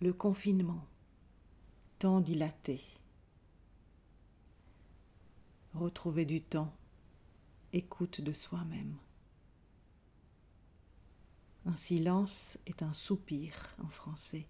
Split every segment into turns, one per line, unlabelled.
Le confinement, temps dilaté. Retrouver du temps, écoute de soi-même. Un silence est un soupir en français.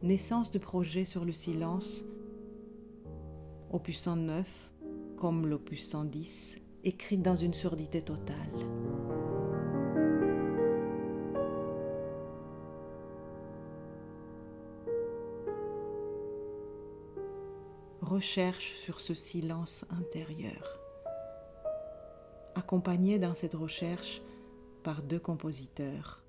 Naissance de projet sur le silence, opus 109, comme l'opus 110, écrite dans une surdité totale. Recherche sur ce silence intérieur, accompagnée dans cette recherche par 2 compositeurs.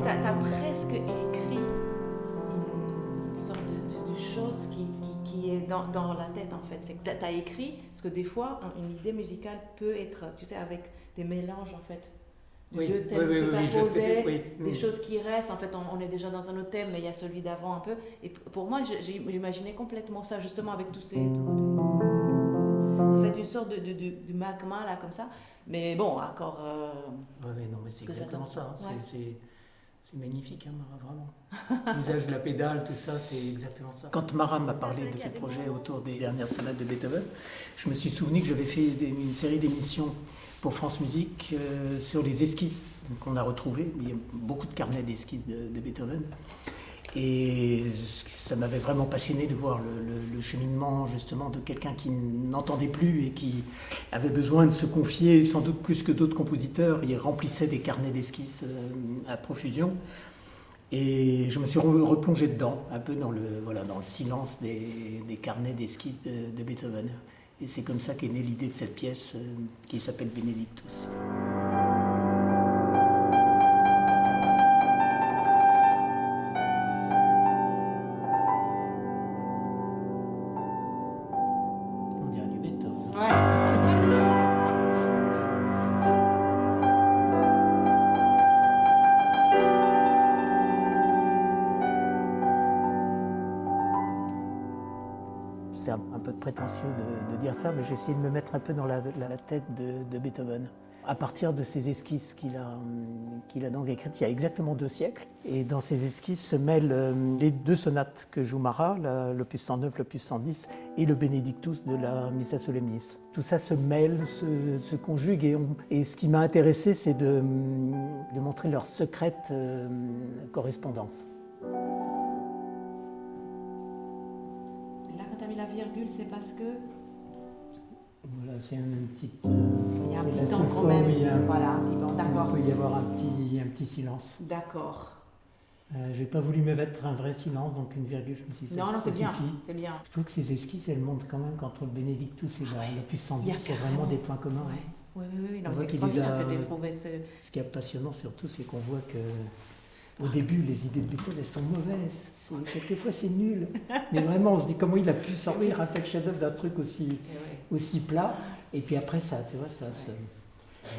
T'as presque écrit une sorte de chose qui est dans la tête en fait. C'est que t'as écrit, parce que des fois, une idée musicale peut être, tu sais, avec des mélanges en fait, de 2 thèmes superposés, des choses qui restent. En fait, on est déjà dans un autre thème, mais il y a celui d'avant un peu. Et pour moi, j'imaginais complètement ça, justement, avec tous ces... En fait, une sorte de magma là, comme ça. Mais bon, encore...
Oui, non, mais c'est exactement ça. C'est magnifique, hein, Mara, vraiment. L'usage de la pédale, tout ça, c'est exactement ça. Quand Mara m'a parlé de ses projets autour des dernières sonates de Beethoven, je me suis souvenu que j'avais fait une série d'émissions pour France Musique sur les esquisses qu'on a retrouvées. Il y a beaucoup de carnets d'esquisses de Beethoven. Et ça m'avait vraiment passionné de voir le cheminement justement de quelqu'un qui n'entendait plus et qui avait besoin de se confier, sans doute plus que d'autres compositeurs. Il remplissait des carnets d'esquisses à profusion. Et je me suis replongé dedans, un peu dans le silence des carnets d'esquisses de Beethoven. Et c'est comme ça qu'est née l'idée de cette pièce qui s'appelle Benedictus. C'est un peu prétentieux de dire ça, mais j'ai essayé de me mettre un peu dans la tête de Beethoven. À partir de ces esquisses qu'il a donc écrites il y a exactement 2 siècles, et dans ces esquisses se mêlent les 2 sonates que joue Mara, l'opus 109, l'opus 110, et le Benedictus de la Missa Solemnis. Tout ça se mêle, se conjugue, et ce qui m'a intéressé, c'est de montrer leur secrète correspondance.
La virgule, c'est parce que...
Voilà, c'est un petit...
il y a un petit temps quand même. Voilà, un petit temps, d'accord.
Il peut y avoir un petit silence.
D'accord.
J'ai pas voulu me mettre un vrai silence, donc une virgule, je me suis dit, ça
c'est bien,
suffit.
c'est bien.
Je trouve que ces esquisses, elles montrent quand même qu'entre le Benedictus et l'opus 110, il y a vraiment des points communs.
Oui. Non, c'est extraordinaire que tu aies trouvé ce...
Ce qui est passionnant surtout, c'est qu'on voit que au début, les idées de Beethoven, elles sont mauvaises. Quelquefois, c'est nul. Mais vraiment, on se dit comment il a pu sortir un tel chef-d'œuvre d'un truc aussi plat. Et puis après, ça, tu vois, ça...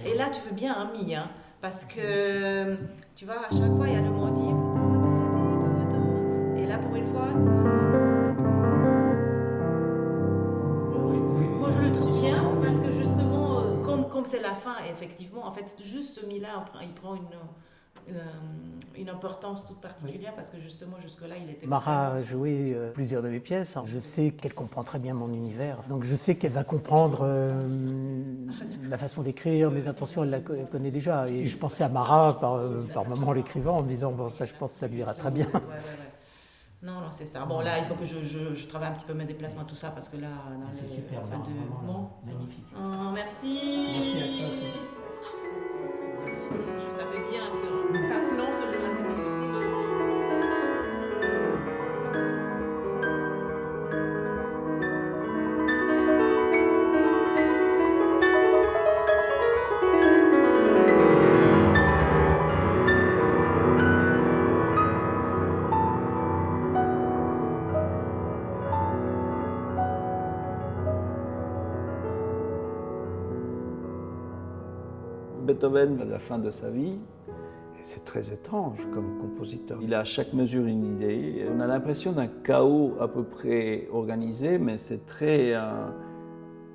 Et là, tu veux bien un mi, hein, parce que, tu vois, à chaque fois, il y a le motif. fois. Moi, je le trouve bien parce que justement, comme c'est la fin, effectivement, en fait, juste ce mi-là, il prend une importance toute particulière parce que justement, jusque-là, il était...
Mara a joué plusieurs de mes pièces. Je sais qu'elle comprend très bien mon univers. Donc je sais qu'elle va comprendre ma façon d'écrire, mes intentions, elle connaît déjà. Et je pensais à Mara par moment en l'écrivant, en me disant, bon, ça, je pense que ça lui ira très bien.
Non, c'est ça. Bon, là, il faut que je travaille un petit peu mes déplacements, tout ça, parce que là...
C'est super,
bon.
Magnifique.
Oh, merci.
Merci à toi aussi.
Je savais bien qu'en t'appelant ce jour-là,
Beethoven, à la fin de sa vie, c'est très étrange comme compositeur. Il a à chaque mesure une idée. On a l'impression d'un chaos à peu près organisé, mais c'est très...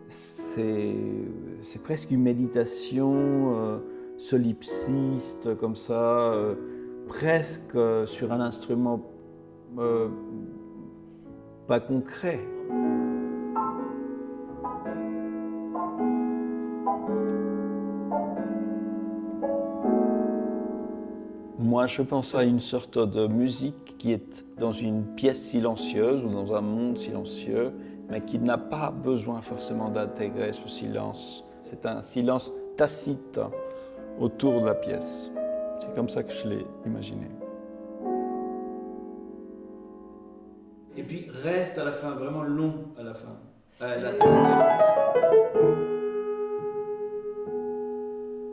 c'est presque une méditation solipsiste, comme ça, presque sur un instrument pas concret. Moi, je pense à une sorte de musique qui est dans une pièce silencieuse ou dans un monde silencieux, mais qui n'a pas besoin forcément d'intégrer ce silence. C'est un silence tacite autour de la pièce. C'est comme ça que je l'ai imaginé. Et puis reste à la fin, vraiment long à la fin. La troisième.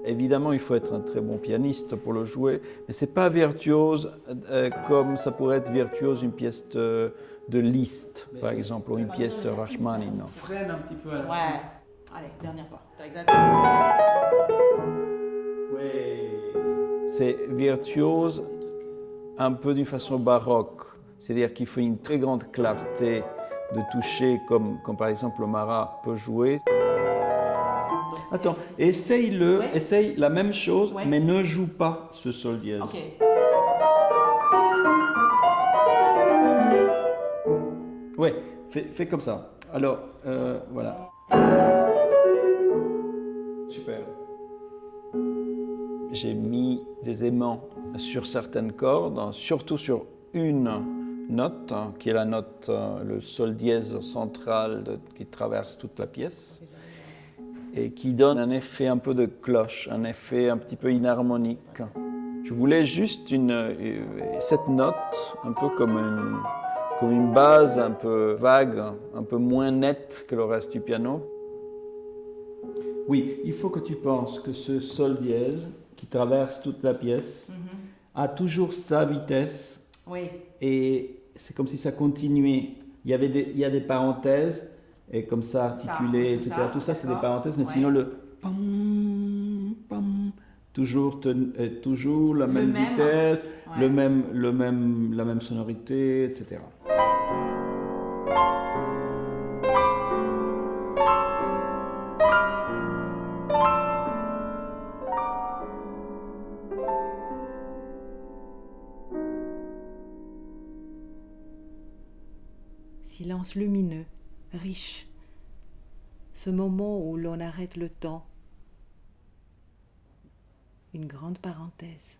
Évidemment, il faut être un très bon pianiste pour le jouer, mais ce n'est pas virtuose comme ça pourrait être virtuose une pièce de Liszt, par exemple, ou une pièce de Rachmaninoff. Freine un petit peu à la fin.
Ouais. Allez, dernière fois. T'as exactement.
Ouais. C'est virtuose un peu d'une façon baroque, c'est-à-dire qu'il faut une très grande clarté de toucher, comme par exemple Mara peut jouer. Attends, essaye-le, ouais. Essaye la même chose, ouais. Mais ne joue pas ce sol dièse.
Ok.
Ouais, fais comme ça. Alors, voilà. Super. J'ai mis des aimants sur certaines cordes, surtout sur une note, qui est la note, le sol dièse central qui traverse toute la pièce. Et qui donne un effet un peu de cloche, un effet un petit peu inharmonique. Je voulais juste cette note, un peu comme une base un peu vague, un peu moins nette que le reste du piano. Oui, il faut que tu penses que ce sol dièse, qui traverse toute la pièce, a toujours sa vitesse.
Oui.
Et c'est comme si ça continuait. Il y a des parenthèses, et comme ça, articulé, etc. Tout ça, c'est des parenthèses, mais sinon le pam, pam, toujours la même vitesse, ouais. La même sonorité, etc.
Silence lumineux, riche. Ce moment où l'on arrête le temps. Une grande parenthèse.